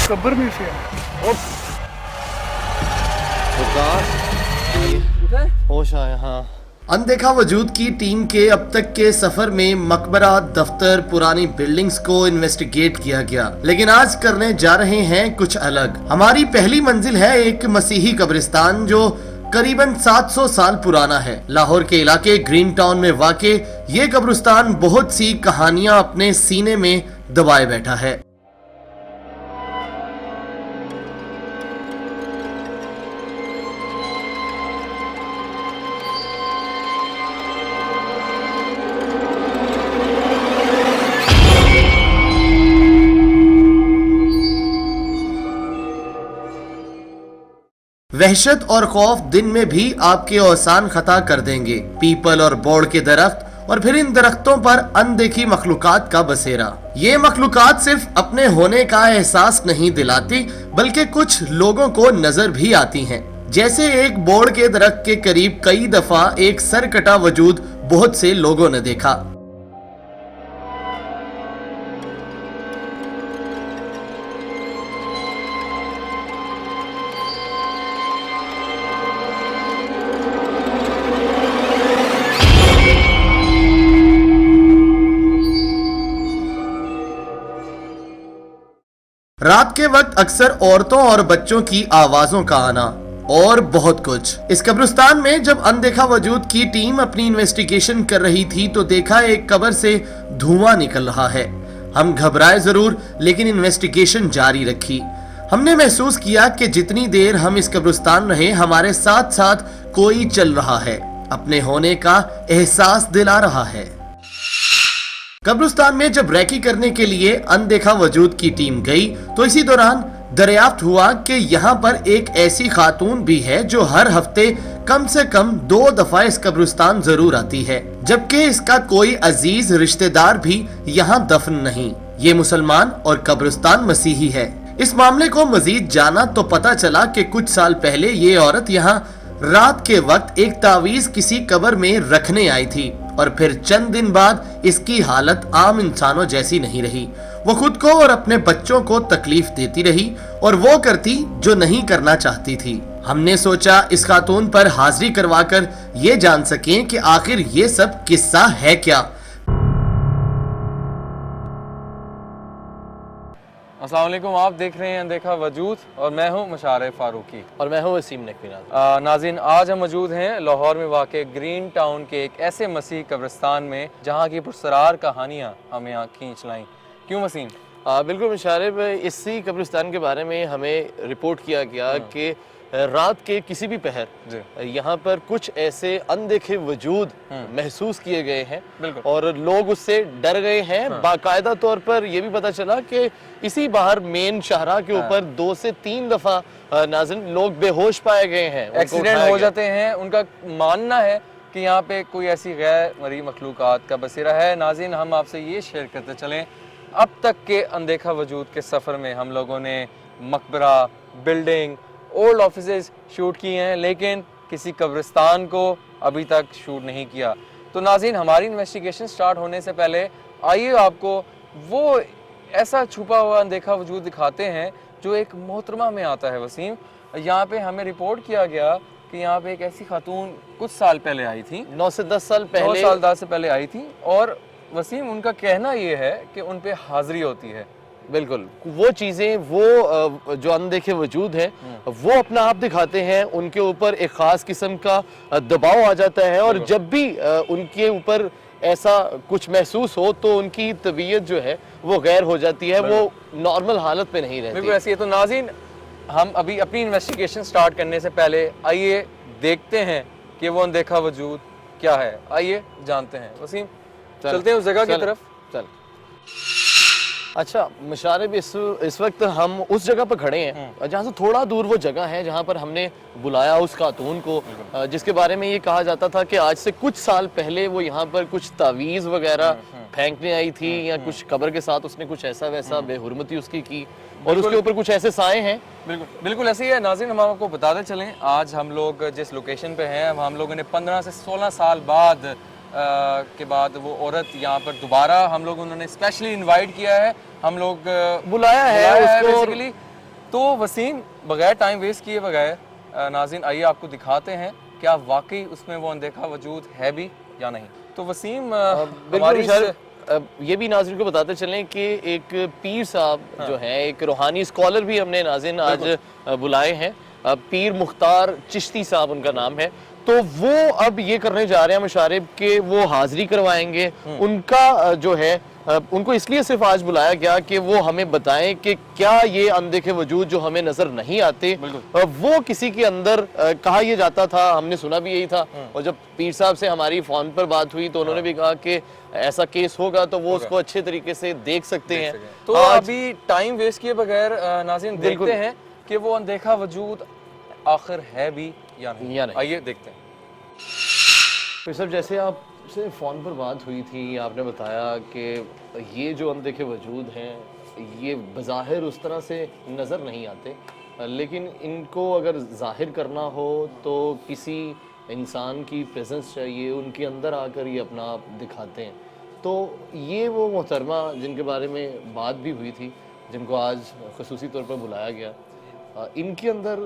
कब्र में से होश आया। हाँ, अनदेखा वजूद की टीम के अब तक के सफर में मकबरा, दफ्तर, पुरानी बिल्डिंग्स को इन्वेस्टिगेट किया गया, लेकिन आज करने जा रहे हैं कुछ अलग। हमारी पहली मंजिल है एक मसीही कब्रिस्तान जो करीबन 700 साल पुराना है। लाहौर के इलाके ग्रीन टाउन में वाक़े ये कब्रिस्तान बहुत सी कहानियां अपने सीने में दबाए बैठा है। वहशत और खौफ दिन में भी आपके औसान खता कर देंगे। पीपल और बोड़ के दरख्त और फिर इन दरख्तों पर अनदेखी मखलूकात का बसेरा। ये मखलूकात सिर्फ अपने होने का एहसास नहीं दिलाती बल्कि कुछ लोगों को नजर भी आती हैं। जैसे एक बोड़ के दरख्त के करीब कई दफा एक सरकटा वजूद बहुत से लोगों ने देखा। रात के वक्त अक्सर औरतों और बच्चों की आवाजों का आना और बहुत कुछ। इस कब्रिस्तान में जब अनदेखा वजूद की टीम अपनी इन्वेस्टिगेशन कर रही थी तो देखा एक कब्र से धुआं निकल रहा है। हम घबराए जरूर लेकिन इन्वेस्टिगेशन जारी रखी। हमने महसूस किया कि जितनी देर हम इस कब्रिस्तान रहे हमारे साथ साथ कोई चल रहा है, अपने होने का एहसास दिला रहा है। कब्रिस्तान में जब रेकी करने के लिए अनदेखा वजूद की टीम गई तो इसी दौरान दरियाफ्त हुआ कि यहाँ पर एक ऐसी खातून भी है जो हर हफ्ते कम से कम 2 दफा इस कब्रिस्तान जरूर आती है, जबकि इसका कोई अजीज रिश्तेदार भी यहाँ दफन नहीं। ये मुसलमान और कब्रिस्तान मसीही है। इस मामले को मजीद जाना तो पता चला कि कुछ साल पहले ये औरत यहाँ रात के वक्त एक तावीज किसी कब्र में रखने आई थी और फिर चंद दिन बाद इसकी हालत आम इंसानों जैसी नहीं रही। वो खुद को और अपने बच्चों को तकलीफ देती रही और वो करती जो नहीं करना चाहती थी। हमने सोचा इस खातून पर हाजिरी करवाकर ये जान सकें कि आखिर ये सब किस्सा है क्या। अस्सलाम वालेकुम, आप देख रहे हैं अनदेखा वजूद और मैं हूं मुशारिफ फारूकी और मैं हूं वसीम नकवी। नाज़रीन, आज हम मौजूद हैं लाहौर में वाक़े ग्रीन टाउन के एक ऐसे मसीह कब्रिस्तान में जहां की पुरसरार कहानियां हमें यहाँ खींच लाएं। क्यों वसीम? बिल्कुल मुशारिफ, इसी कब्रिस्तान के बारे में हमें रिपोर्ट किया गया कि रात के किसी भी पहर यहाँ पर कुछ ऐसे अनदेखे वजूद महसूस किए गए हैं और लोग उससे डर गए हैं। बाकायदा तौर पर यह भी पता चला कि इसी बाहर मेन शाहरा के ऊपर 2 से 3 दफा नाज़रीन लोग बेहोश पाए गए हैं, एक्सीडेंट हो जाते हैं। उनका मानना है कि यहाँ पे कोई ऐसी गैर मरी मखलूकात का बसेरा है। नाज़रीन, हम आपसे ये शेयर करते चलें, अब तक के अनदेखा वजूद के सफ़र में हम लोगों ने मकबरा, बिल्डिंग, ओल्ड ऑफिसेज शूट किए हैं, लेकिन किसी कब्रिस्तान को अभी तक शूट नहीं किया। तो नाज़रीन, हमारी इन्वेस्टिगेशन स्टार्ट होने से पहले आइए आपको वो ऐसा छुपा हुआ अनदेखा वजूद दिखाते हैं जो एक मोहतरमा में आता है। वसीम, यहाँ पे हमें रिपोर्ट किया गया कि यहाँ पे एक ऐसी खातून कुछ साल पहले आई थी, 9 से 10 साल पहले, 9 साल 10 से पहले आई थी और वसीम उनका कहना ये है कि उन पे हाजिरी होती है। बिल्कुल, वो चीज़ें, वो जो अनदेखे वजूद हैं वो अपना आप दिखाते हैं। उनके ऊपर एक ख़ास किस्म का दबाव आ जाता है और जब भी उनके ऊपर ऐसा कुछ महसूस हो तो उनकी तबीयत जो है वो गैर हो जाती है, वो नॉर्मल हालत में नहीं रहती। बिल्कुल ऐसी है। तो नाज़रीन, हम अभी अपनी इन्वेस्टिगेशन स्टार्ट करने से पहले आइए देखते हैं कि वो अनदेखा वजूद क्या है। आइए जानते हैं। वसीम, चलते हैं उस जगह की तरफ। चल। अच्छा मुशारिफ, इस वक्त हम उस जगह पर खड़े हैं जहाँ से थोड़ा दूर वो जगह है जहाँ पर हमने बुलाया उस खातून को, जिसके बारे में ये कहा जाता था कि आज से कुछ साल पहले वो यहाँ पर कुछ तावीज़ वगैरह फेंकने आई थी या कुछ कब्र के साथ उसने कुछ ऐसा वैसा बेहुरमती उसकी की और उसके ऊपर कुछ ऐसे साए हैं। बिल्कुल ऐसे ही है। नाज़रीन, हम आपको बताते चलें, आज हम लोग जिस लोकेशन पे हैं, हम लोगों ने 15 से 16 साल बाद के बाद वो औरत यहाँ पर दोबारा हम लोग उन्होंने स्पेशली इनवाइट किया है, हम लोग बुलाया है उसको। बेसिकली तो वसीम, बगैर टाइम वेस्ट किए बगैर नाज़रीन आइए आपको दिखाते हैं क्या वाकई उसमें वो अनदेखा वजूद है भी या नहीं। तो वसीम हमारी ये भी नाज़रीन को बताते चलें कि एक पीर साहब जो हैं, एक रूहानी स्कॉलर भी हमने नाज़रीन आज बुलाए हैं, पीर मुख्तार चिश्ती साहब उनका नाम है। तो वो अब ये करने जा रहे हैं मुशारिब के वो हाजिरी करवाएंगे। उनका जो है उनको इसलिए सिर्फ आज बुलाया गया कि वो हमें बताएं कि क्या ये अनदेखे वजूद जो हमें नजर नहीं आते वो किसी के अंदर कहा यह जाता था। हमने सुना भी यही था, और जब पीर साहब से हमारी फोन पर बात हुई तो उन्होंने भी कहा कि ऐसा केस होगा तो वो उसको अच्छे तरीके से देख सकते हैं। तो अभी टाइम वेस्ट किए बगैर नाज़रीन देखते हैं कि वो अनदेखा वजूद आखिर है भी या नहीं। आइए देखते हैं। तो सब जैसे आपसे फ़ोन पर बात हुई थी, आपने बताया कि ये जो अनदेखे वजूद हैं ये बज़ाहिर उस तरह से नज़र नहीं आते, लेकिन इनको अगर ज़ाहिर करना हो तो किसी इंसान की प्रेजेंस चाहिए, उनके अंदर आकर ये अपना आप दिखाते हैं। तो ये वो मोहतरमा जिनके बारे में बात भी हुई थी, जिनको आज ख़ुसूसी तौर पर बुलाया गया, इनके अंदर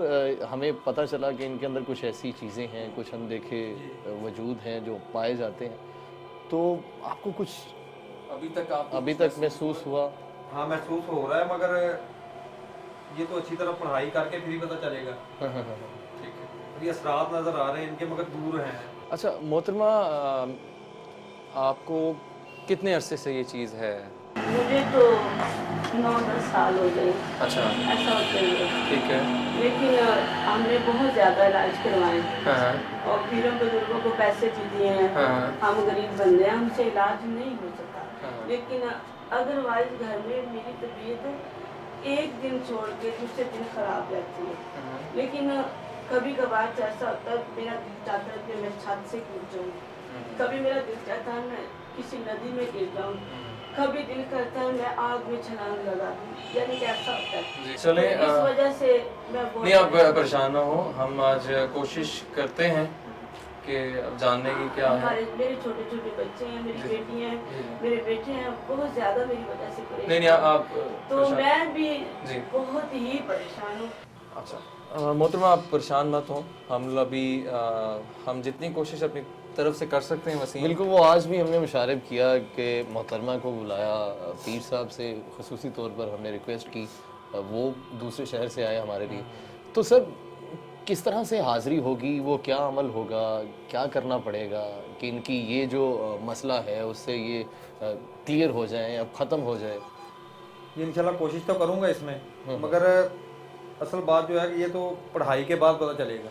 हमें पता चला कि इनके अंदर कुछ ऐसी चीज़ें हैं, कुछ अनदेखे वजूद हैं जो पाए जाते हैं। तो आपको कुछ अभी तक महसूस हुआ? हाँ, महसूस हो रहा है, मगर ये तो अच्छी तरह पढ़ाई करके फिर ही पता चलेगा। ठीक है, अभी असरात नज़र आ रहे हैं इनके, मगर दूर हैं। अच्छा मोहतरमा, आपको कितने अरसे से ये चीज़ है? मुझे तो 9-10 साल हो गए। अच्छा, ऐसा होता है। ठीक है। लेकिन हमने बहुत ज़्यादा इलाज करवाए और पीरों बुजुर्गों को पैसे भी दिए हैं। हम गरीब बंदे हैं, हमसे इलाज नहीं हो सका। लेकिन अदरवाइज घर में मेरी तबीयत एक दिन छोड़ के दूसरे दिन खराब रहती है। लेकिन कभी कभार ऐसा होता है, मेरा दिल चाहता है कि मैं छत से कूद जाऊँ, कभी मेरा दिल चाहता है मैं किसी नदी में गिर जाऊँ, कभी दिल करता है मैं आग में छलांग लगा दूं, यानी कि ऐसा होता है। चले, तो इस वजह से मैं नहीं आप परेशान ना हो, हम आज कोशिश करते हैं कि जानने की क्या है। मेरे छोटे छोटे बच्चे हैं, मेरी बेटी हैं, मेरे बेटे हैं, बहुत ज्यादा मेरी वजह से परेशान। नहीं आप तो मैं भी बहुत ही परेशान हूँ। अच्छा मोहतरमा, आप परेशान मत हो, हम अभी हम जितनी कोशिश अपनी तरफ से कर सकते हैं वसीम। बिल्कुल, वो आज भी हमने मुशारिब किया कि मोहतरमा को बुलाया, पीर साहब से ख़ुसूसी तौर पर हमने रिक्वेस्ट की, वो दूसरे शहर से आए हमारे लिए। तो सर किस तरह से हाज़िरी होगी, वो क्या अमल होगा, क्या करना पड़ेगा कि इनकी ये जो मसला है उससे ये क्लियर हो जाए, अब ख़त्म हो जाए? ये इंशाल्लाह कोशिश तो करूँगा इसमें, मगर असल बात जो है कि ये तो पढ़ाई के बाद पता चलेगा।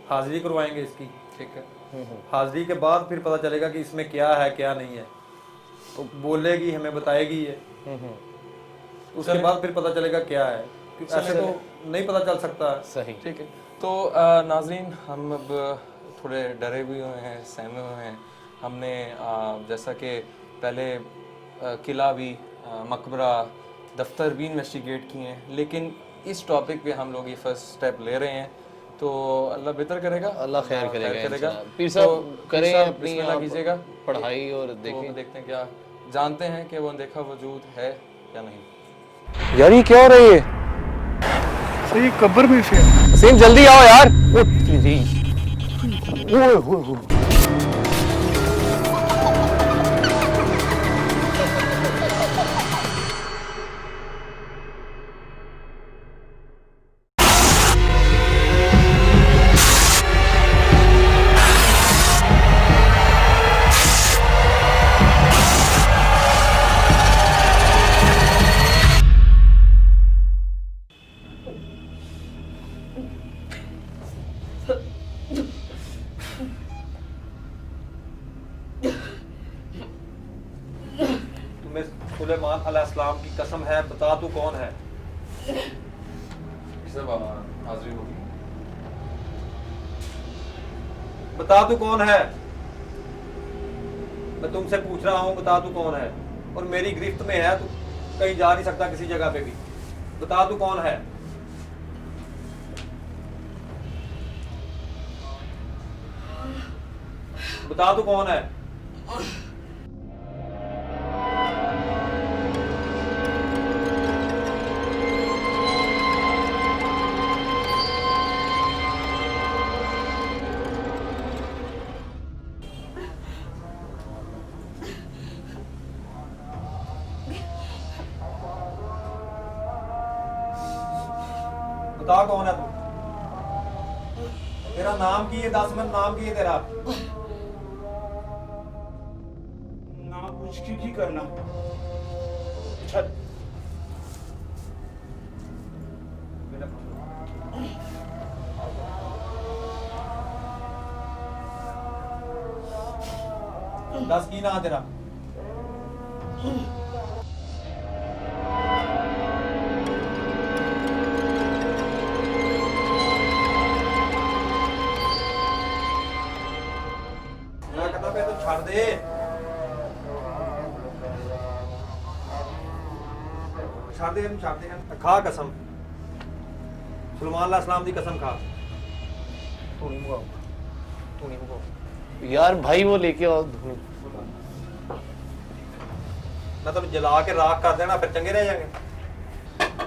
हाजिरी करवाएंगे इसकी, ठीक है, हाजिरी के बाद फिर पता चलेगा कि इसमें क्या है क्या नहीं है। तो बोलेगी, हमें बताएगी ये, उसके बाद फिर पता चलेगा क्या है, ऐसे तो नहीं पता चल सकता। सही, ठीक है। तो नाज़रीन, हम अब थोड़े डरे भी हुए हैं, सहमे हुए हैं। हमने जैसा कि पहले किला भी, मकबरा, दफ्तर भी इन्वेस्टिगेट किए हैं, लेकिन इस टॉपिक पे हम लोग ये फर्स्ट स्टेप ले रहे हैं। तो अल्लाह बेहतर करेगा, अल्लाह खैर करेगा। पीर साहब करें अपनी कीजिएगा पढ़ाई और देखते हैं क्या जानते हैं कि वो अनदेखा वजूद है या नहीं। यार ये क्या हो रही है? सही कब्र में से वसीम जल्दी आओ यार। तुम्हें सुलेमान अलैहिस्सलाम की कसम है, बता तू कौन है? सब हाजिरी होगी। बता तू कौन है? मैं तुमसे पूछ रहा हूँ, बता तू कौन है? और मेरी गिरफ्त में है, तू कहीं जा नहीं सकता किसी जगह पे भी। बता तू कौन है? बता तू कौन है? बता कौन है तू? तेरा नाम की है, 10 मिनट नाम की है तेरा? ना पूछ के की करना छत दस की ना तेरा? मैं कहता पे तो छड़ दे। छड़ दे, छड़ दे। खा कसम, सुलेमान अलैहिस्सलाम दी कसम खा। तू नहीं मुकाओ, तू नहीं मुकाओ। यार भाई वो लेके आओ धुनी। मैं तो जला के राख कर देना, फिर चंगे रह जाएंगे।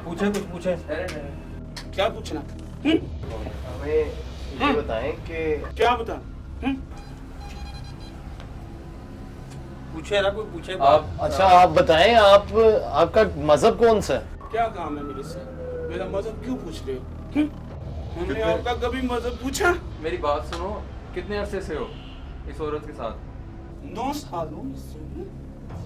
पूछे कुछ पूछे। क्या पूछना? हमें ये बताएं कि क्या बता? पूछे ना कोई पूछे। आप अच्छा आप बताएं आपका मजहब कौन सा है? क्या काम है मेरे से? मेरा मजहब क्यों पूछ रहे हो? हमने आपका कभी मजहब पूछा? मेरी बात सुनो, कितने अरसे से हो इस औरत के साथ? 9 साल हो इससे।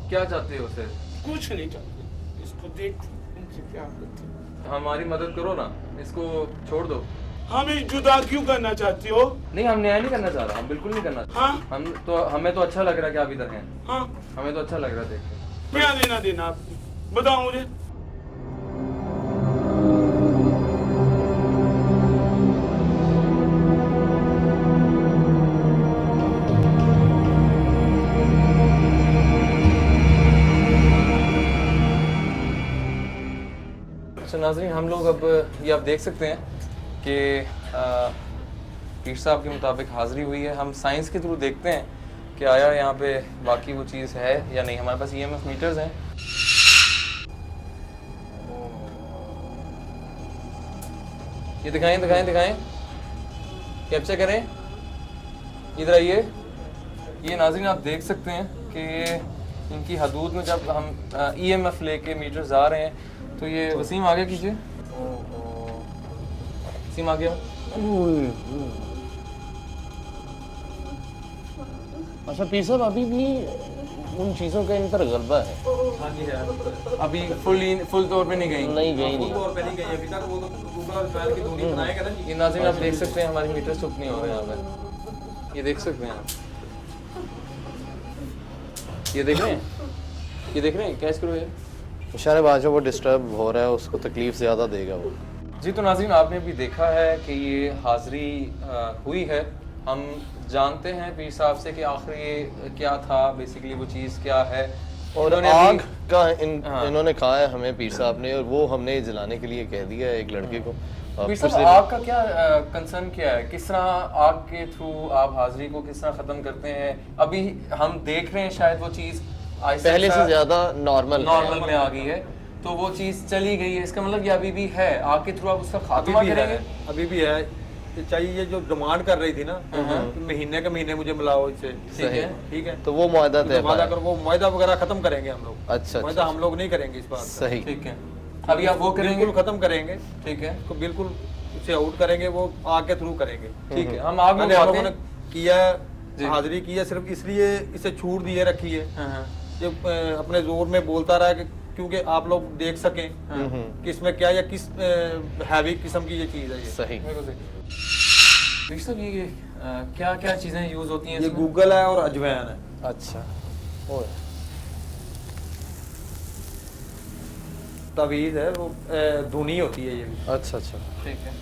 क्या चाहते हो उससे? कुछ नहीं चाहते, इसको देख इनसे प्यार करते हो। हमारी मदद करो ना, इसको छोड़ दो। हमें जुदा क्यों करना चाहती हो? नहीं, हम न्याय नहीं करना चाह रहा, हम बिल्कुल नहीं करना। हाँ हमें तो अच्छा लग रहा है कि आप इधर हैं। हाँ, हमें तो अच्छा लग रहा है देख के। क्या लेना देना आपको? बताओ मुझे। अच्छा नाज़रीन, हम लोग अब ये आप देख सकते हैं कि पीर साहब के मुताबिक हाज़िरी हुई है। हम साइंस के थ्रू देखते हैं कि आया यहाँ पे बाकी वो चीज़ है या नहीं। हमारे पास EMF मीटर्स हैं। ये दिखाएं दिखाएं दिखाएं, कैप्चर करें, इधर आइए। ये नाज़रीन आप देख सकते हैं कि इनकी हदूद में जब हम EMF लेके मीटर्स आ रहे हैं तो ये वसीम आगे कीजिए। वसीम आ गया। अच्छा पीर साहब अभी भी उन चीजों का इन पर गलबा है? हाँ जी है। अभी फुल तौर पे नहीं गई। नहीं गई नहीं। तौर पे नहीं गई अभी तक। वो तो गूगल फैल की दूरी बनाएगा ना जी। ये नाज़रीन आप देख सकते हैं हमारी मीटर चुप नहीं हो रहे यहाँ पे। ये देख सकते हैं आप, ये देख रहे हैं, ये देख रहे हैं। कैच करो ये। इशारे बाजू वो डिस्टर्ब हो रहा है, उसको तकलीफ ज़्यादा देगा वो। जी तो नाज़रीन आपने अभी देखा है कि ये हाज़िरी हुई है। हम जानते हैं पीर साहब से कि आखिर ये क्या था, बेसिकली वो चीज़ क्या है। और इन्होंने आग अभी- का हाँ। इन्होंने कहा है हमें पीर साहब ने, और वो हमने जलाने के लिए कह दिया है एक लड़के को। पीर फिर साहब से आग का क्या कंसर्न क्या है? किस तरह आग के थ्रू आप हाज़िरी को किस तरह ख़त्म करते हैं? अभी हम देख रहे हैं शायद वो चीज़ पहले से ज़्यादा नॉर्मल नॉर्मल में आ गई है, तो वो चीज़ चली गई है। इसका मतलब ये अभी भी है, आग के थ्रू आप उसका खात्मा करेंगे? अभी भी है। ये चाहिए, ये जो डिमांड कर रही थी ना कि महीने के महीने मुझे मिलाओ इससे, ठीक है। ठीक है, तो वो मुआहदा तय वादा पाया। कर, वो मुआहदा वगैरह खत्म करेंगे हम लोग। अच्छा मुआहदा अच्छा हम लोग नहीं करेंगे इस बात का। सही। ठीक है, अभी आप वो करेंगे? बिल्कुल खत्म करेंगे, ठीक है, तो बिल्कुल उसे आउट करेंगे, वो आग के थ्रू करेंगे। ठीक है। हम आग में पहले हम बातें लोगों ने किया, हाजिरी की है, सिर्फ इसलिए इसे छूट दिए रखी है ये अपने जोर में बोलता रहा कि क्योंकि आप लोग देख सकें कि इसमें क्या या किस हैवी किस्म की ये चीज़ है। ये सही। पीर साहब ये क्या क्या चीज़ें यूज़ होती हैं ये इसमें? गूगल है और अजवैन है। अच्छा ओ तवीज़ है, वो धुनी होती है ये भी। अच्छा अच्छा ठीक है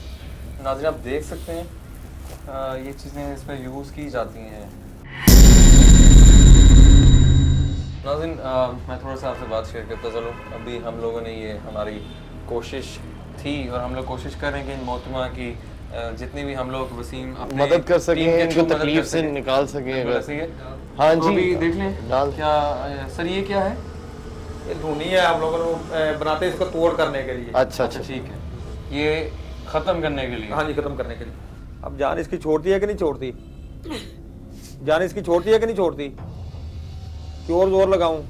नाज़रीन आप देख सकते हैं ये चीज़ें इसमें यूज़ की जाती हैं। नाज़रीन मैं थोड़ा सा आपसे बात शेयर करता चलूँ। अभी हम लोगों ने ये हमारी कोशिश थी और हम लोग कोशिश कर रहे हैं कि इन मोहतरमा की जितनी भी हम लोग वसीम अपने मदद कर सकें, टीम के इनको थ्रू मदद तकलीफ कर से सकें। निकाल सकें बिल्कुल अगर। ऐसे ही है। हाँ तो जी, अभी देख लें डाल। क्या सर ये क्या है? ये धुनी है, हम लोगों ने बनाते हैं इसको तोड़ करने के लिए। अच्छा अच्छा अच्छा ठीक है, ये ख़त्म करने के लिए। हाँ जी, खत्म करने के लिए। अब जान इसकी छोड़ती है कि नहीं छोड़ती? जान इसकी छोड़ती है कि नहीं छोड़ती? कि और जोर लगाऊं?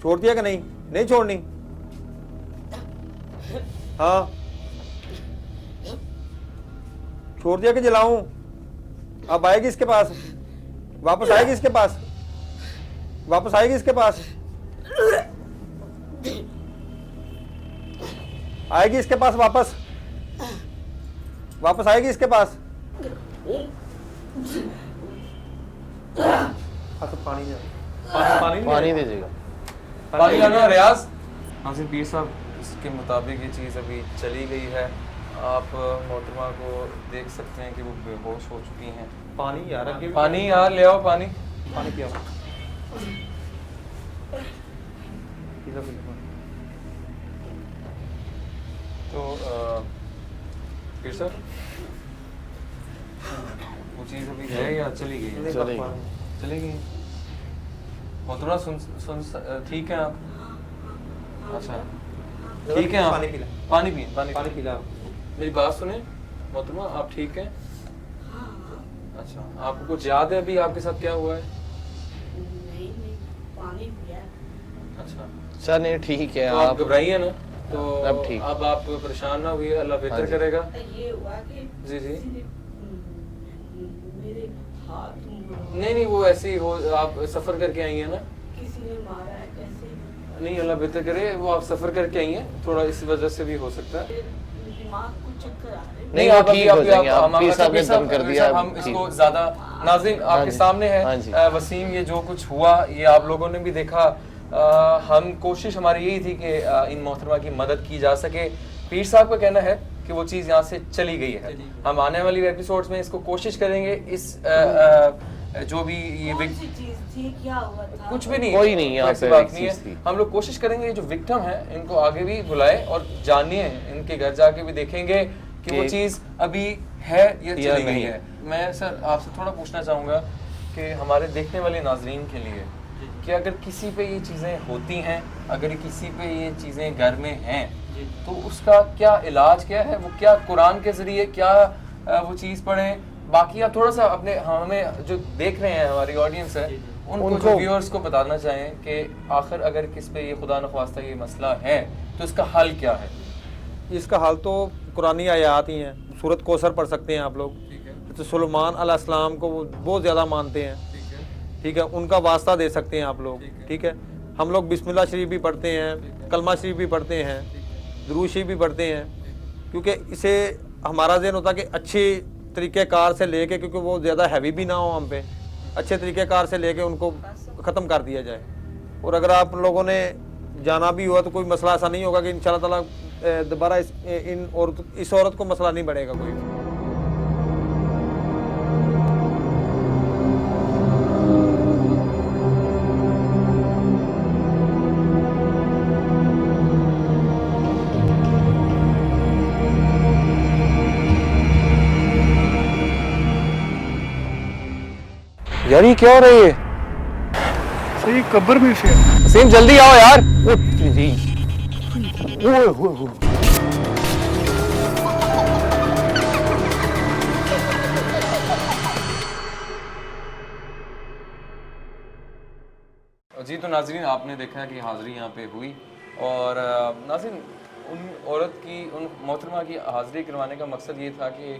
छोड़ती है कि नहीं? नहीं छोड़नी? हाँ छोड़ दिया कि जलाऊं? अब आएगी इसके पास, वापस आएगी इसके पास, वापस आएगी इसके पास, आएगी इसके पास, वापस वापस आएगी इसके पास। पानी पानी दीजिएगा। पानी लाना रियाज। नाज़रीन पीर साहब, इसके मुताबिक ये चीज़ अभी चली गई है। आप मोहतरमा को देख सकते हैं कि वो बेहोश हो चुकी हैं। पानी यार, पानी यार ले आओ, पानी पानी पिया। तो पीर साहब वो चीज़ अभी है या चली गई है? चली गई। मोहतरमा सुन ठीक है आप? अच्छा ठीक है आप पानी पी ला, पानी पिए, पानी पी ला। मेरी बात सुने मोहतरमा, आप ठीक हैं? अच्छा, आपको कुछ याद है अभी आपके साथ क्या हुआ है? नहीं पानी पिया। अच्छा, अच्छा नहीं ठीक है। तो आप घबराइए ना, तो अब ठीक। अब आप परेशान ना हुई, अल्लाह बेहतर करेगा। ये हुआ कि जी जी। मेरे हाथ नहीं वो ऐसे ही हो, आप सफर करके आई हैं ना? किसी ने मारा है कैसे? नहीं अल्लाह बेहतर करे, वो आप सफर करके आई हैं, थोड़ा इस वजह से भी हो सकता है। दिमाग को चक्कर आ रहे। नहीं, वो ठीक हो जाएंगे। आप पीर साहब ने दम कर दिया। हम इसको ज्यादा नाज़रीन आपके सामने हाँ जी। है। वसीम, ये जो कुछ हुआ ये आप लोगों ने भी देखा। हम कोशिश हमारी यही थी कि इन मोहतरमा की मदद की जा सके। पीर साहब का कहना है कि वो चीज़ यहाँ से चली गई है। हम आने वाली एपिसोड्स में इसको कोशिश करेंगे, इस जो भी ये कौन सी चीज थी, क्या हुआ था? कुछ भी नहीं, कोई नहीं, यहाँ ऐसी पे बात एक नहीं चीज़ है। थी। हम लोग कोशिश करेंगे जो विक्टिम है इनको आगे भी बुलाए और जानिए, इनके घर जाके भी देखेंगे कि वो चीज़ अभी है या चली गई है। मैं सर आपसे थोड़ा पूछना चाहूँगा कि हमारे देखने वाले नाजरीन के लिए कि अगर किसी पे ये चीज़ें होती हैं, अगर किसी पे ये चीज़ें घर में हैं, तो उसका क्या इलाज क्या है? वो क्या कुरान के ज़रिए क्या वो चीज़ पढ़ें? बाकी आप थोड़ा सा अपने हमें जो देख रहे हैं हमारी ऑडियंस है उनको जो व्यूअर्स को बताना चाहें कि आखिर अगर किस पे ये खुदा न ख्वास्ता ये मसला है तो इसका हल क्या है? इसका हाल तो कुरानी आयात ही हैं। सूरत कौसर पढ़ सकते हैं आप लोग। तो सुलेमान अलैहिस्सलाम को वो बहुत ज़्यादा मानते हैं, ठीक है, उनका वास्ता दे सकते हैं आप लोग, ठीक है। हम लोग बिस्मिल्लाह शरीफ भी पढ़ते हैं, कलमा शरीफ भी पढ़ते हैं, दुरूद शरीफ भी पढ़ते हैं, क्योंकि इसे हमारा ज़हन होता है कि अच्छे तरीक़ेकार से लेके, क्योंकि वो ज़्यादा हैवी भी ना हो हम पे, अच्छे तरीक़ेकार से लेके उनको ख़त्म कर दिया जाए। और अगर आप लोगों ने जाना भी हुआ तो कोई मसला ऐसा नहीं होगा कि इंशाल्लाह ताला दोबारा इस औरत को मसला नहीं बढ़ेगा कोई। यार ये क्या हो रही है? सही कब्र में से वसीम जल्दी आओ यार। जी तो नाजरीन आपने देखा कि हाज़िरी यहाँ पे हुई और नाज़रीन उन औरत की, उन मोहतरमा की हाज़िरी करवाने का मकसद ये था कि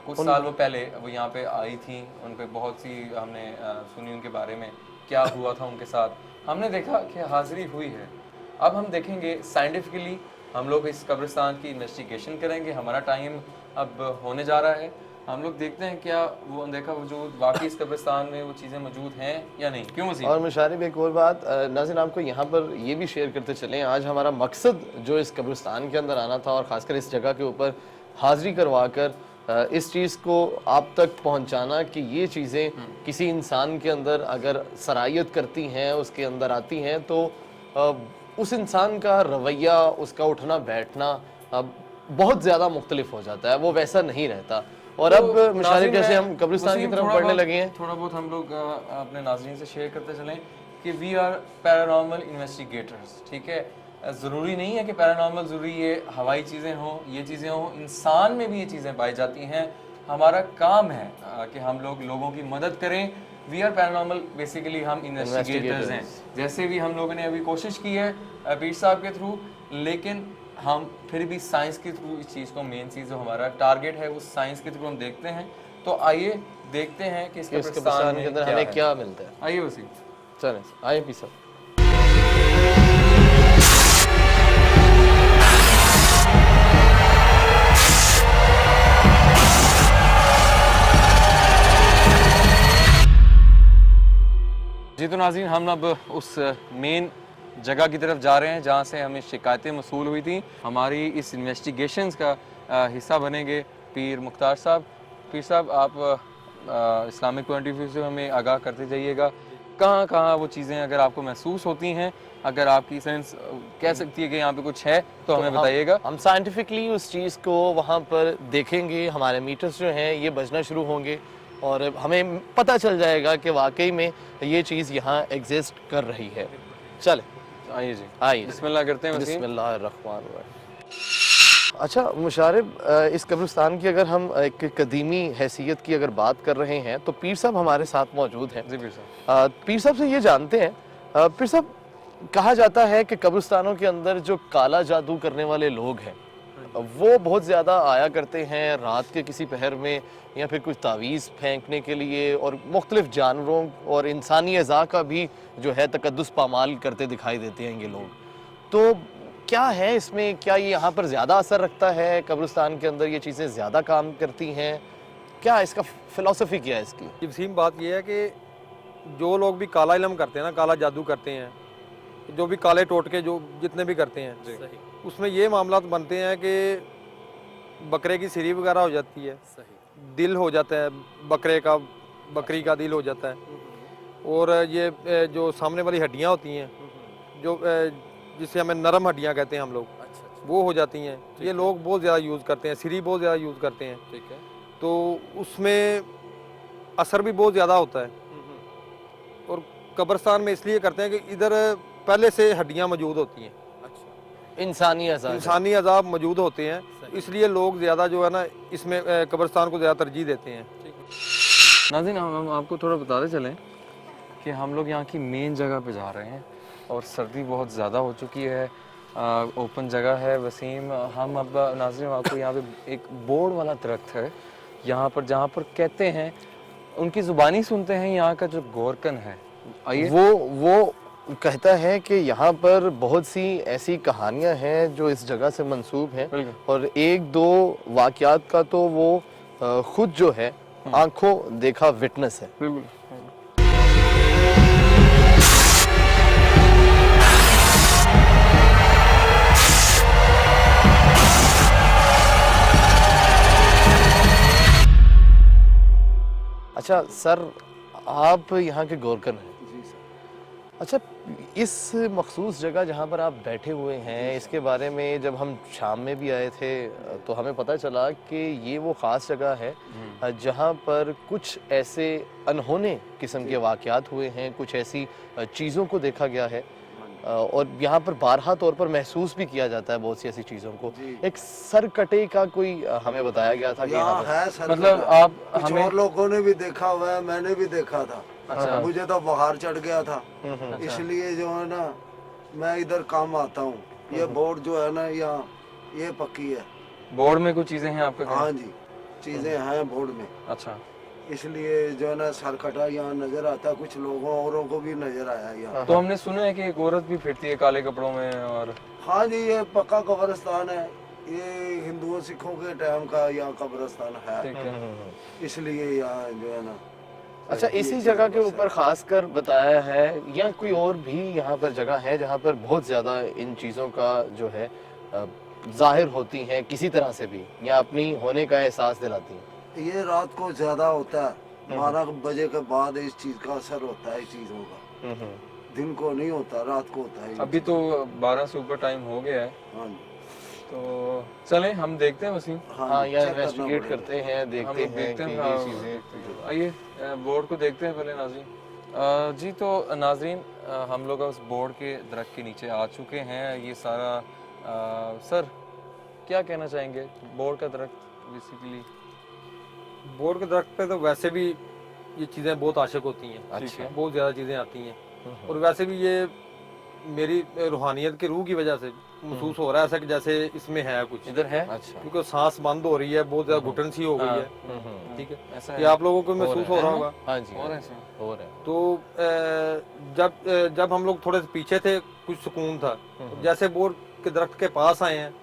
कुछ साल वो पहले वो यहाँ पे आई थी, उन पे बहुत सी हमने सुनी उनके बारे में क्या हुआ था उनके साथ। हमने देखा कि हाज़िरी हुई है। अब हम देखेंगे साइंटिफिकली, हम लोग इस कब्रिस्तान की इन्वेस्टिगेशन करेंगे। हमारा टाइम अब होने जा रहा है। हम लोग देखते हैं क्या वो अनदेखा वजूद वाकई इस कब्रिस्तान में वो चीज़ें मौजूद हैं या नहीं। क्यों मसीह? और मुशारिब एक और बात नाज़रीन आपको यहाँ पर ये भी शेयर करते चलें, आज हमारा मकसद जो इस कब्रिस्तान के अंदर आना था और ख़ासकर इस जगह के ऊपर हाज़िरी करवा कर इस चीज़ को आप तक पहुँचाना कि ये चीज़ें किसी इंसान के अंदर अगर सरायत करती हैं, उसके अंदर आती हैं, तो उस इंसान का रवैया, उसका उठना बैठना बहुत ज़्यादा मुख्तलिफ हो जाता है, वो वैसा नहीं रहता। और अब मुशारिब जैसे हम कब्रिस्तान की तरफ बढ़ने लगे हैं, थोड़ा बहुत हम लोग अपने नाज़रीन से शेयर करते चलें कि वी आर पैरानॉर्मल इन्वेस्टिगेटर्स, ठीक है। ज़रूरी नहीं है कि पैरानॉर्मल ज़रूरी ये हवाई चीज़ें हों, ये चीज़ें हों, इंसान में भी ये चीज़ें पाई जाती हैं। हमारा काम है कि हम लोग लोगों की मदद करें। वी आर पैरानॉर्मल बेसिकली हम इन्वेस्टिगेटर्स हैं, जैसे भी हम लोगों ने अभी कोशिश की है पीर साहब के थ्रू, लेकिन हम फिर भी साइंस के थ्रू इस चीज़ को, मेन चीज़ जो हमारा टारगेट है वो साइंस के थ्रू हम देखते हैं। तो आइए देखते हैं कि इस कब्रिस्तान के में अंदर हमें क्या मिलता है। आइए वसीम। चलें आइए पी साहब। जी तो नाज़रीन, हम अब उस मेन जगह की तरफ जा रहे हैं जहाँ से हमें शिकायतें मसूल हुई थी। हमारी इस इन्वेस्टिगेशंस का हिस्सा बनेंगे पीर मुख्तार साहब। पीर साहब, आप इस्लामिक पॉइंट ऑफ व्यू से हमें आगाह करते जाइएगा, कहाँ कहाँ वो चीज़ें अगर आपको महसूस होती हैं, अगर आपकी सेंस कह सकती है कि यहाँ पे कुछ है तो हमें बताइएगा। हम साइंटिफिकली उस चीज़ को वहाँ पर देखेंगे, हमारे मीटर्स जो हैं ये बजना शुरू होंगे और हमें पता चल जाएगा कि वाकई में ये चीज़ यहाँ एग्जिस्ट कर रही है। चले आइए जी, आइए बिस्मिल्लाह करते हैं वसीम। बिस्मिल्लाहिर्रहमानिर्रहीम। अच्छा मुशारिब, इस कब्रिस्तान की अगर हम एक कदीमी हैसियत की अगर बात कर रहे हैं तो पीर साहब हमारे साथ मौजूद हैं। जी पीर साहब। पीर साहब से ये जानते हैं, पीर साहब कहा जाता है कि कब्रिस्तानों के अंदर जो काला जादू करने वाले लोग हैं वो बहुत ज़्यादा आया करते हैं रात के किसी पहर में, या फिर कुछ तावीज़ फेंकने के लिए, और मुख्तलिफ जानवरों और इंसानी अज़ा का भी जो है तकद्दुस पामाल करते दिखाई देते हैं ये लोग। तो क्या है इसमें, क्या ये यहाँ पर ज़्यादा असर रखता है, कब्रिस्तान के अंदर ये चीज़ें ज़्यादा काम करती हैं, क्या इसका फ़िलॉसफी क्या है इसकी? वसीम, बात यह है कि जो लोग भी काला इल्म करते हैं ना, काला जादू करते हैं, जो भी काले टोटके जो जितने भी करते हैं, उसमें ये मामला बनते हैं कि बकरे की सिरी वगैरह हो जाती है, दिल हो जाता है बकरी का दिल हो जाता है, और ये जो सामने वाली हड्डियां होती हैं जो जिसे हमें नरम हड्डियां कहते हैं हम लोग, वो हो जाती हैं। ये लोग बहुत ज़्यादा यूज़ करते हैं, सिरी बहुत ज़्यादा यूज़ करते हैं। ठीक है। तो उसमें असर भी बहुत ज़्यादा होता है। और कब्रिस्तान में इसलिए करते हैं कि इधर पहले से हड्डियां मौजूद होती हैं, इंसानी अज़ाब मौजूद होते हैं, इसलिए लोग ज़्यादा जो है ना इसमें कब्रिस्तान को ज़्यादा तरजीह देते हैं। नाज़रीन, हम आपको थोड़ा बताते चलें कि हम लोग यहाँ की मेन जगह पे जा रहे हैं और सर्दी बहुत ज़्यादा हो चुकी है, ओपन जगह है वसीम। हम अब नाज़रीन आपको यहाँ पे एक बोर्ड वाला दरख्त है यहाँ पर, जहाँ पर कहते हैं, उनकी ज़ुबानी सुनते हैं, यहाँ का जो गोरकन है, आइए वो कहता है कि यहाँ पर बहुत सी ऐसी कहानियाँ हैं जो इस जगह से मंसूब हैं, और एक दो वाक़यात का तो वो खुद जो है आंखों देखा विटनेस है। बिल्कुल। अच्छा सर, आप यहाँ के गोरकन हैं? जी सर। अच्छा, इस मखसूस जगह जहाँ पर आप बैठे हुए हैं, इसके बारे में जब हम शाम में भी आए थे तो हमें पता चला कि ये वो ख़ास जगह है जहाँ पर कुछ ऐसे अनहोने किस्म के वाक़यात हुए हैं, कुछ ऐसी चीज़ों को देखा गया है, और यहाँ पर बारहा तौर पर महसूस भी किया जाता है बहुत सी ऐसी चीज़ों को। एक सरकटे का कोई हमें बताया गया था कि यहाँ है, मतलब आप कुछ और लोगों ने भी देखा हुआ है, मैंने भी देखा था। अच्छा। मुझे तो बुखार चढ़ गया था, इसलिए जो है ना मैं इधर काम आता हूँ। ये बोर्ड जो है ना यहाँ ये पक्की है। बोर्ड में कुछ चीज़ें हैं आपके? हाँ जी, चीजें हैं बोर्ड में, अच्छा। इसलिए जो है ना सरकटा यहाँ नजर आता है, कुछ लोगों औरों को भी नजर आया यहाँ। तो हमने सुना है कि एक औरत भी फिरती है काले कपड़ों में, और हाँ जी, ये पक्का कब्रिस्तान है, ये हिंदुओं सिखों के टाइम का यहाँ कब्रिस्तान है, ठीक है। इसलिए यहाँ जो है ना। अच्छा, इसी जगह के ऊपर खासकर बताया है, या कोई और भी यहाँ पर जगह है जहाँ पर बहुत ज्यादा इन चीजों का जो है जाहिर होती हैं किसी तरह से भी, या अपनी होने का एहसास दिलाती हैं? ये रात को ज्यादा होता है, 12 बजे के बाद इस चीज का असर होता है, इस चीजों का। दिन को नहीं होता, रात को होता है। अभी तो 12 से ऊपर टाइम हो गया है, हाँ जी। तो चलें हम देखते हैं वसीम। हाँ, या चेक करना इन्वेस्टिगेट पड़ेगा। करते हैं, देखते हैं कि हाँ, ये चीजें। आइए बोर्ड को देखते हैं पहले नाज़रीन। जी तो नाज़रीन, हम लोग उस बोर्ड के दरख्त के नीचे आ चुके हैं। ये सारा सर क्या कहना चाहेंगे? बोर्ड का दरख्त बेसिकली, बोर्ड के दरख्त पे तो वैसे भी ये चीज़ें बहुत आशिक होती हैं, अच्छा। बहुत ज़्यादा चीज़ें आती हैं, और वैसे भी ये मेरी रूहानियत के रूह की वजह से महसूस हो रहा है ऐसा कि जैसे इसमें है कुछ, इधर है। अच्छा। क्योंकि सांस बंद हो रही है, बहुत ज्यादा घुटन सी हो गई है। ठीक है, ऐसा ये आप लोगों को महसूस हो रहा होगा। हाँ जी, हो रहा है ऐसा? हो रहा है। तो जब हम लोग थोड़े से पीछे थे कुछ सुकून था, तो जैसे बोर के दरख्त के पास आए हैं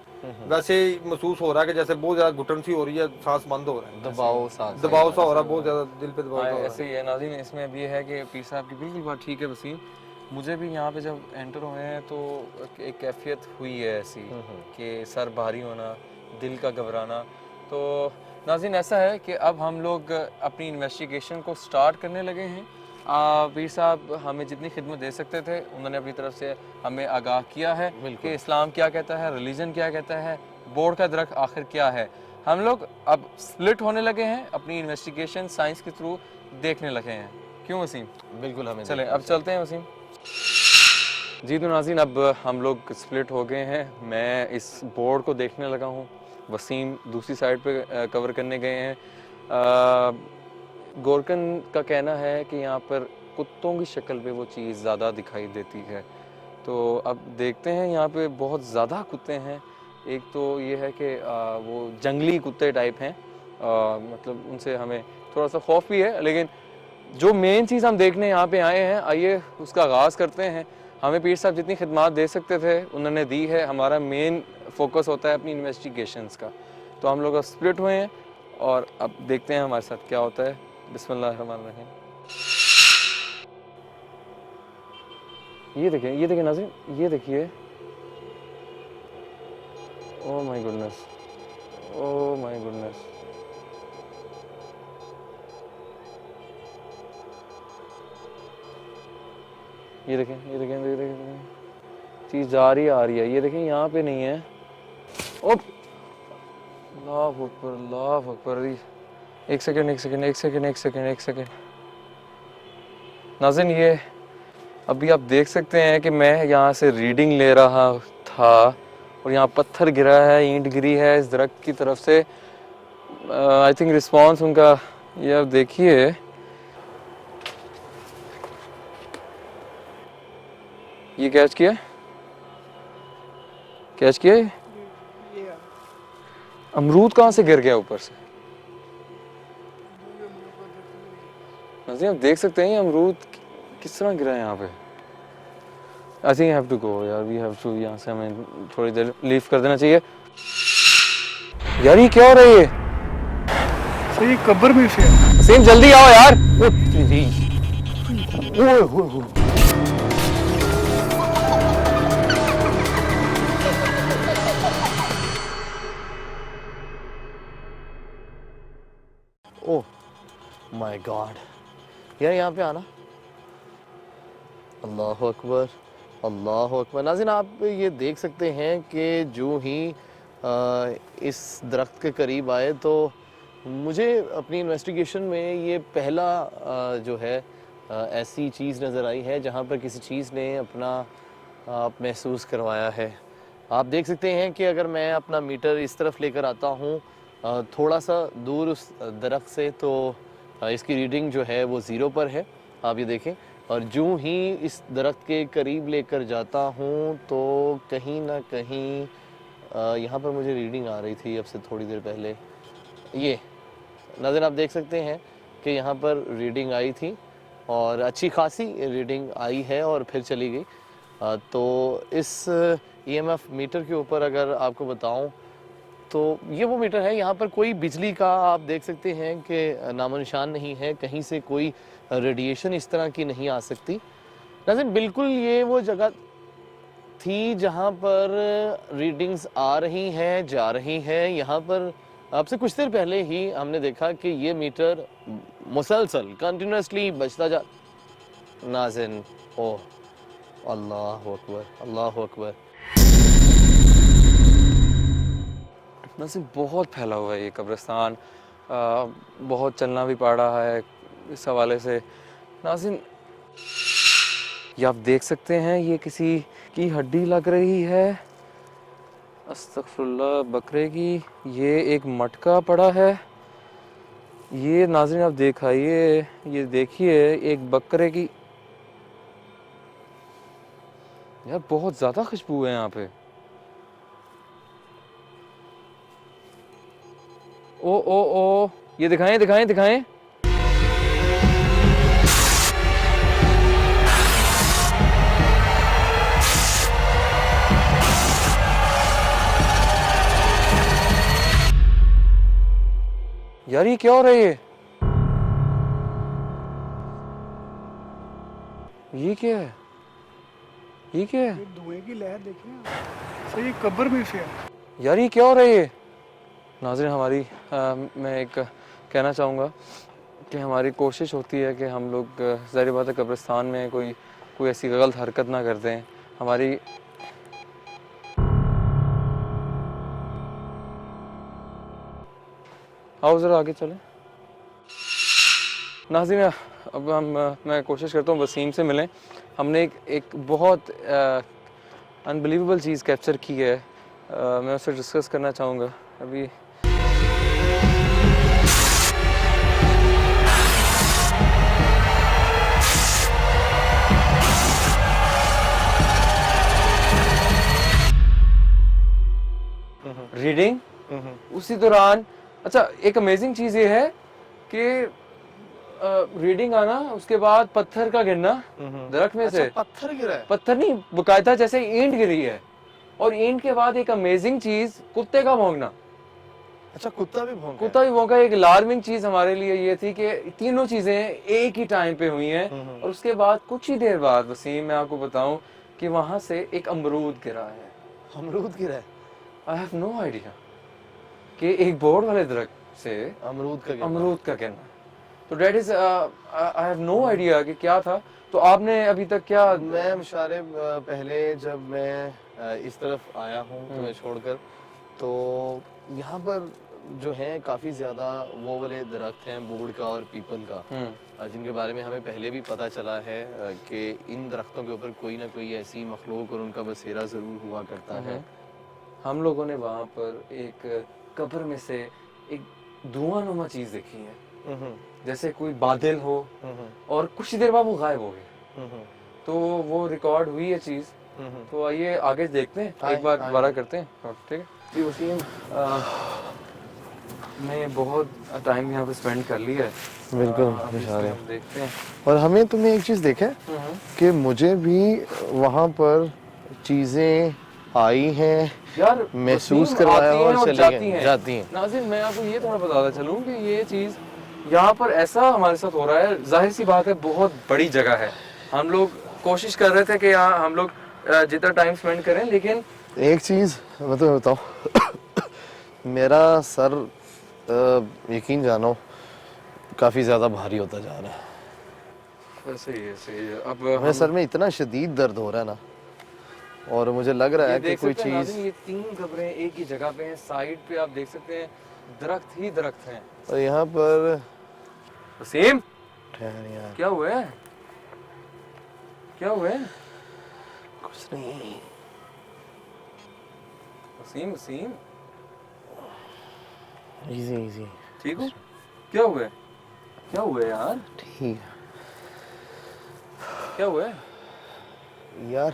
वैसे ही महसूस हो रहा है कि जैसे बहुत ज्यादा घुटन सी हो रही है, सांस बंद हो रहा है, दबाव सांस दबाव सा हो रहा है, बहुत ज्यादा दिल पे दबाव सा हो रहा है। ऐसे ही है नाज़रीन। इसमें अब ये है कि पीर साहब की बिल्कुल बात ठीक है वसीम। मुझे भी यहाँ पे जब एंटर हुए हैं तो एक कैफियत हुई है ऐसी कि सर भारी होना, दिल का घबराना। तो नाज़रीन ऐसा है कि अब हम लोग अपनी इन्वेस्टिगेशन को स्टार्ट करने लगे हैं। पीर साहब हमें जितनी खिदमत दे सकते थे उन्होंने अपनी तरफ से हमें आगाह किया है कि इस्लाम क्या कहता है, रिलीजन क्या कहता है, बोर्ड का दरख्त आखिर क्या है। हम लोग अब स्प्लिट होने लगे हैं, अपनी इन्वेस्टिगेशन साइंस के थ्रू देखने लगे हैं। क्यों वसीम? बिल्कुल, हमें चलें अब चलते हैं वसीम। जी तो नाज़रीन अब हम लोग स्प्लिट हो गए हैं। मैं इस बोर्ड को देखने लगा हूँ, वसीम दूसरी साइड पे कवर करने गए हैं। गोरकन का कहना है कि यहाँ पर कुत्तों की शक्ल पे वो चीज़ ज़्यादा दिखाई देती है। तो अब देखते हैं, यहाँ पे बहुत ज़्यादा कुत्ते हैं। एक तो ये है कि वो जंगली कुत्ते टाइप हैं, मतलब उनसे हमें थोड़ा सा खौफ भी है। लेकिन जो मेन चीज़ हम देखने यहाँ पे आए हैं, आइए उसका आगाज़ करते हैं। हमें पीर साहब जितनी खिदमत दे सकते थे उन्होंने दी है। हमारा मेन फोकस होता है अपनी इन्वेस्टिगेशंस का। तो हम लोग अब स्प्लिट हुए हैं और अब देखते हैं हमारे साथ क्या होता है। बिस्मिल्लाहिर्रहमानिर्रहीम। ये देखिए नाज़रीन, ये देखिए। Oh my goodness, oh my goodness. ये देखें, चीज़ जा रही आ रही है। ये देखें यहाँ पे नहीं है। ओप, अल्लाह अकबर, अल्लाह अकबर। एक सेकंड नाज़रीन, ये अभी आप देख सकते हैं कि मैं यहाँ से रीडिंग ले रहा था और यहाँ पत्थर गिरा है, ईंट गिरी है इस दरख्त की तरफ से। आई थिंक रिस्पॉन्स उनका, ये आप देखिए, ये कैच किया अमरूद कहाँ से गिर गया ऊपर से? नाज़रीन आप देख सकते हैं ये अमरूद किस तरह गिरा है यहाँ पे। I think have to go यार, वी हैव टू, यहाँ से हमें थोड़ी देर लीव कर देना चाहिए। यार ये क्या हो रहा है? ये सही कब्र में से वसीम जल्दी आओ यार। ओह माय गॉड, यार यहाँ पे आना। अल्लाह अकबर, अल्लाह अकबर। नाज़रीन आप ये देख सकते हैं कि जो ही इस दरख्त के करीब आए तो मुझे अपनी इन्वेस्टिगेशन में ये पहला जो है ऐसी चीज़ नज़र आई है जहाँ पर किसी चीज़ ने अपना आप महसूस करवाया है। आप देख सकते हैं कि अगर मैं अपना मीटर इस तरफ लेकर आता हूँ थोड़ा सा दूर उस दरख्त से, तो इसकी रीडिंग जो है वो 0 पर है, आप ये देखें। और जो ही इस दरख्त के करीब लेकर जाता हूँ तो कहीं ना कहीं यहाँ पर मुझे रीडिंग आ रही थी अब से थोड़ी देर पहले। ये नाज़रीन आप देख सकते हैं कि यहाँ पर रीडिंग आई थी और अच्छी खासी रीडिंग आई है और फिर चली गई। तो इस EMF मीटर के ऊपर अगर आपको बताऊं तो ये वो मीटर है, यहाँ पर कोई बिजली का आप देख सकते हैं कि नामो निशान नहीं है, कहीं से कोई रेडिएशन इस तरह की नहीं आ सकती। नाज़रीन बिल्कुल ये वो जगह थी जहाँ पर रीडिंग्स आ रही हैं, जा रही हैं। यहाँ पर आपसे कुछ देर पहले ही हमने देखा कि ये मीटर मुसलसल कंटिन्यूसली बजता जा। नाज़रीन ओह अल्लाह अकबर, अल्लाह अकबर। नाज़रीन बहुत फैला हुआ है ये कब्रिस्तान, बहुत चलना भी पड़ रहा है इस हवाले से। नाज़रीन ये आप देख सकते हैं ये किसी की हड्डी लग रही है, अस्तगफुरुल्लाह, बकरे की। ये एक मटका पड़ा है। ये नाज़रीन आप दिखाइए, ये देखिए एक बकरे की। यार बहुत ज़्यादा खुशबू है यहाँ पे। ओ ये दिखाएं दिखाएं दिखाएं। यार ये क्या हो रहा है? ये क्या है? ये क्या है? धुएं की लहर देखिए सर, ये कब्र में से है। यार ये क्या हो रहा है? ये नाज़रीन हमारी मैं एक कहना चाहूँगा कि हमारी कोशिश होती है कि हम लोग ज़ाहिर बात है कब्रिस्तान में कोई ऐसी गलत हरकत ना करते हैं। हमारी आओ ज़रा आगे चलें। नाज़रीन अब मैं कोशिश करता हूँ वसीम से मिलें। हमने एक बहुत अनबिलीवेबल चीज़ कैप्चर की है, मैं उससे डिस्कस करना चाहूँगा अभी। रीडिंग उसी दौरान, अच्छा एक अमेजिंग चीज़ ये है कि रीडिंग आना, उसके बाद पत्थर का गिरना दरख्त में से। पत्थर गिरा है? पत्थर नहीं, बकायदा जैसे ईंट गिरी है। और ईंट के बाद एक अमेजिंग चीज, कुत्ते का भौंकना। अच्छा कुत्ता भी भौंका? कुत्ता भी भौंका। एक अलार्मिंग चीज हमारे लिए ये थी कि तीनों चीजें एक ही टाइम पे हुई हैं। और उसके बाद कुछ ही देर बाद वसीम मैं आपको बताऊं कि वहां से एक अमरूद गिरा है। अमरूद गिरा है? आई हैव नो आइडिया कि एक बोर्ड वाले दरख्त से अमरूद का गिरना। तो that is I have no idea कि क्या था। तो आपने अभी तक क्या? मैं मुशारे पहले जब मैं इस तरफ आया हूँ तुम्हें छोड़कर, तो यहाँ पर जो है काफ़ी ज़्यादा वो वाले दरख्त हैं बूढ़ का और पीपल का, जिनके बारे में हमें पहले भी पता चला है कि इन दरख्तों के ऊपर कोई ना कोई ऐसी मखलूक और उनका बसेरा ज़रूर हुआ करता है। हम लोगों ने वहाँ पर एक कब्र में से एक धुआंनुमा चीज़ देखी है, जैसे कोई बादल हो और कुछ देर बाद वो गायब हो गई। तो वो रिकॉर्ड हुई है चीज़। तो आइए आगे देखते हैं, एक बार दोबारा करते हैं। ठीक है जी वसीम, मैं बहुत टाइम यहाँ पे स्पेंड कर लिया है। बिल्कुल हम देखते हैं। और हमें तुमने एक चीज़ देखा है कि मुझे भी वहाँ पर चीज़ें आई हैं यार, महसूस करवाया और चली जाती हैं। नाज़रीन मैं आपको ये थोड़ा बताता चलूँ कि ये चीज़ यहाँ पर ऐसा हमारे साथ हो रहा है। जाहिर सी बात है बहुत बड़ी जगह है। हम लोग कोशिश कर रहे थे कि यहाँ हम लोग जितना टाइम स्पेंड करें, लेकिन एक चीज़ मैं तुम्हें बताऊँ, मेरा सर यकीन जानो काफ़ी ज़्यादा भारी होता जा रहा है। सही है। अब मेरे सर में इतना शदीद दर्द हो रहा है ना, और मुझे लग रहा है कि कोई चीज़। ये 3 कब्रें एक ही जगह पे हैं। साइड पे आप देख सकते हैं दरख्त ही दरख्त हैं। और यहाँ पर वसीम ठहर यार, क्या हुआ है? क्या हुआ है? कुछ नहीं। वसीम इजी ठीक हो? क्या हुआ है? क्या हुआ है यार? ठीक क्या हुआ है यार?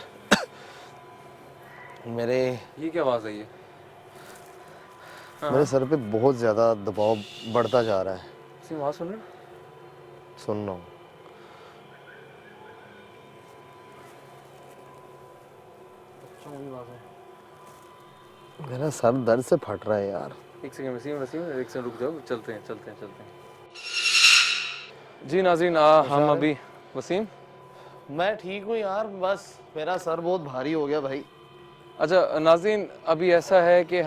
मेरे ये क्या आवाज़ आई है? मेरे सर पे बहुत ज़्यादा दबाव बढ़ता जा रहा है। वसीम आवाज़ सुन रहे हो? सुन रहा हूँ। मेरा सर दर्द से फट रहा है यार। एक सेकंड वसीम एक सेकंड रुक जाओ, चलते हैं। जी नाज़रीन हम अभी वसीम। मैं ठीक हूँ यार, बस मेरा सर बहुत भारी हो गया भाई। अच्छा नाज़रीन अभी ऐसा है कि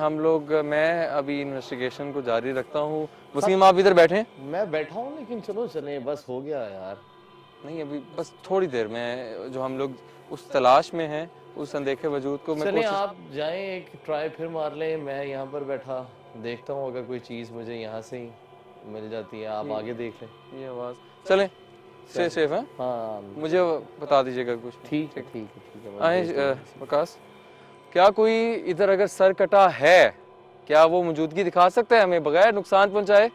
मैं अभी इन्वेस्टिगेशन को जारी रखता हूँ। वसीम आप इधर बैठे? मैं बैठा हूँ, लेकिन चलो चले, बस हो गया यार। नहीं अभी बस थोड़ी देर में जो हम लोग उस तलाश में हैं, उस अनदेखे वजूद को मैं चलिए आप जाएं, एक ट्राई फिर मार लें। मैं यहाँ पर बैठा देखता हूँ, अगर कोई चीज़ मुझे यहाँ से ही मिल जाती है आप आगे देख लें। ये आवाज़ चलें सेफ है। हाँ मुझे बता दीजिएगा कुछ। ठीक है। आए वकास, क्या कोई इधर अगर सर कटा है, क्या वो मौजूदगी दिखा सकता है हमें बगैर नुकसान पहुंचाए?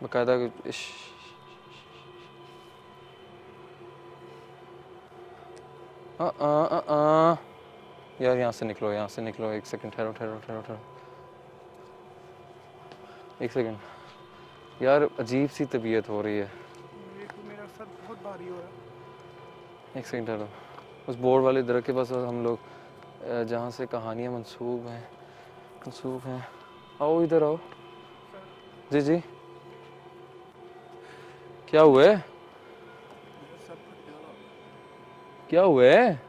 बकायदा यार यहाँ से निकलो, यहाँ से निकलो। एक सेकंड, ठहरो ठहरो ठहरो ठहरो, एक सेकंड। यार अजीब सी तबीयत हो रही है। मेरा सर बहुत भारी हो रहा है। एक सेकंड ठहरो। उस बोर्ड वाले दरख्त के पास हम लोग जहाँ से कहानियाँ मंसूब हैं। आओ इधर आओ। जी जी, क्या हुआ है? क्या हुआ है?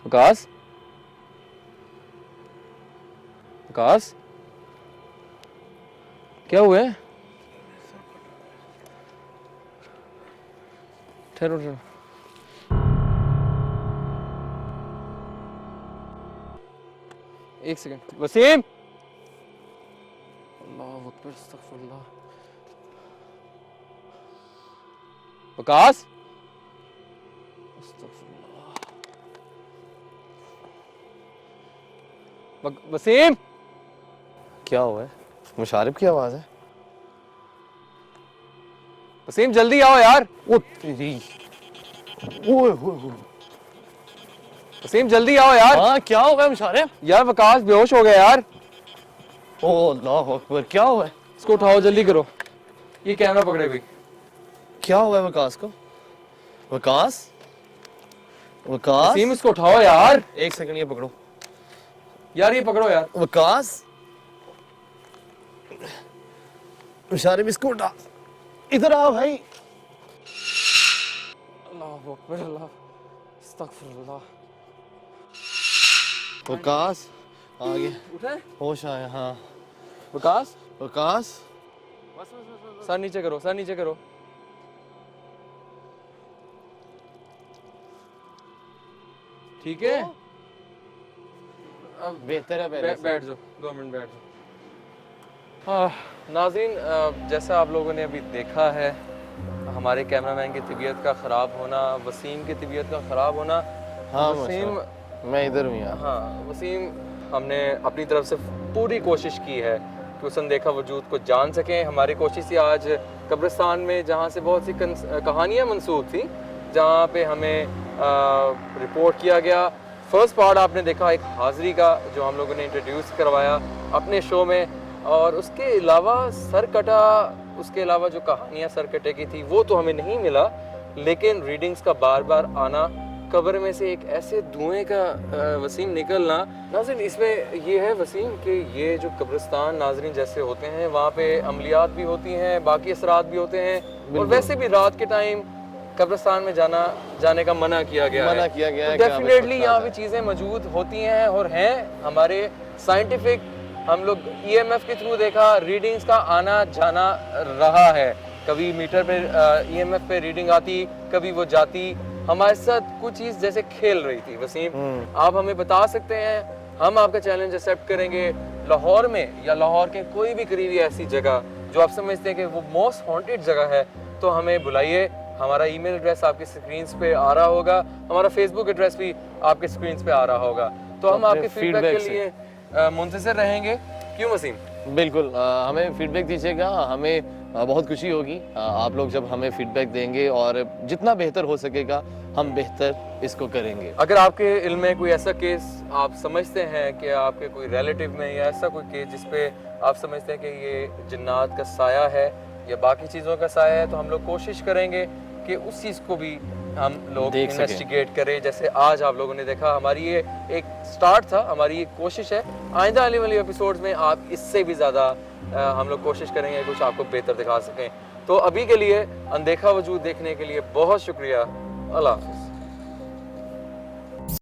विकास, विकास, क्या हुआ है? ठहरो ठहरो। एक सेकंड। वसीम, अल्लाह अकबर, अस्तगफिरुल्लाह। विकास, वसीम, क्या हुआ है? मुशारिब की आवाज है। वसीम जल्दी आओ यार। ओ तेरी, ओए होए, वसीम जल्दी आओ यार। हाँ क्या हो गया मुशारिब? यार विकास बेहोश हो गया यार। ओ अल्लाह अकबर, क्या हुआ है? इसको उठाओ, जल्दी करो। ये कैमरा पकड़े भाई। क्या हुआ है विकास को? विकास, विकास, वसीम इसको उठाओ यार। एक सेकंड, ये पकड़ो यार ये पकड़ो यार। विकास। मुशारिब इसको उठा, इधर आओ भाई। अल्लाह अकबर, अल्लाह अस्तगफिरुल्लाह। विकास आगे, उठे होश आया। हाँ विकास, विकास, सर नीचे करो, सर नीचे करो। ठीक है, अब बेहतर है पहले से। बैठ जाओ, 2 मिनट बैठ जाओ। नाज़रीन, जैसा आप लोगों ने अभी देखा है, हमारे कैमरामैन की तबीयत का ख़राब होना, वसीम की तबीयत का ख़राब होना। हाँ वसीम, मैं इधर हूँ यार। हाँ वसीम, हमने अपनी तरफ से पूरी कोशिश की है कि उस अनदेखा वजूद को जान सकें। हमारी कोशिश थी आज कब्रिस्तान में, जहाँ से बहुत सी कहानियाँ मंसूब थी, जहाँ पे हमें रिपोर्ट किया गया। फर्स्ट पार्ट आपने देखा एक हाज़री का, जो हम लोगों ने इंट्रोड्यूस करवाया अपने शो में, और उसके अलावा सर कटा, उसके अलावा जो कहानियाँ सर कटे की थी वो तो हमें नहीं मिला, लेकिन रीडिंग्स का बार बार आना, कब्र में से एक ऐसे धुएं का वसीम निकलना। नाज़रीन इसमें ये है वसीम कि ये जो कब्रिस्तान नाज़रीन जैसे होते हैं, वहाँ पे अमलियात भी होती हैं, बाकी असरात भी होते हैं, और वैसे भी रात के टाइम कब्रिस्तान में जाने का मना किया गया है। डेफिनेटली यहाँ पे चीज़ें मौजूद होती हैं और हैं। हमारे साइंटिफिक, हम लोग EMF के थ्रू देखा, रीडिंग्स का आना जाना रहा है। कभी मीटर पे EMF पे रीडिंग आती, कभी वो जाती। हमारे साथ कुछ चीज़ जैसे खेल रही थी। वसीम, आप हमें बता सकते हैं, हम आपका चैलेंज एक्सेप्ट करेंगे। लाहौर में या लाहौर के कोई भी करीबी ऐसी जगह जो आप समझते हैं कि वो मोस्ट हॉन्टेड जगह है, तो हमें बुलाइए। हमारा ईमेल एड्रेस आपके स्क्रीन्स पे आ रहा होगा, हमारा फेसबुक एड्रेस भी आपके स्क्रीन्स पे आ रहा होगा। तो हम आपके फीडबैक के लिए मुंतज़िर रहेंगे। क्यों वसीम? बिल्कुल, हमें फीडबैक दीजिएगा, हमें बहुत खुशी होगी आप लोग जब हमें फीडबैक देंगे, और जितना बेहतर हो सकेगा हम बेहतर इसको करेंगे। अगर आपके इल्म में कोई ऐसा केस आप समझते हैं कि आपके कोई रिलेटिव में या ऐसा कोई केस जिस पे आप समझते हैं कि ये जिन्नात का साया है या बाकी चीज़ों का साया है, तो हम लोग कोशिश करेंगे कि उस चीज़ को भी हम लोग इन्वेस्टिगेट करें। जैसे आज आप लोगों ने देखा, हमारी ये एक स्टार्ट था, हमारी ये कोशिश है। आइंदा आने वाली एपिसोड्स में आप इससे भी ज़्यादा हम लोग कोशिश करेंगे कुछ आपको बेहतर दिखा सकें। तो अभी के लिए अनदेखा वजूद देखने के लिए बहुत शुक्रिया। अल्लाह हाफ़िज़।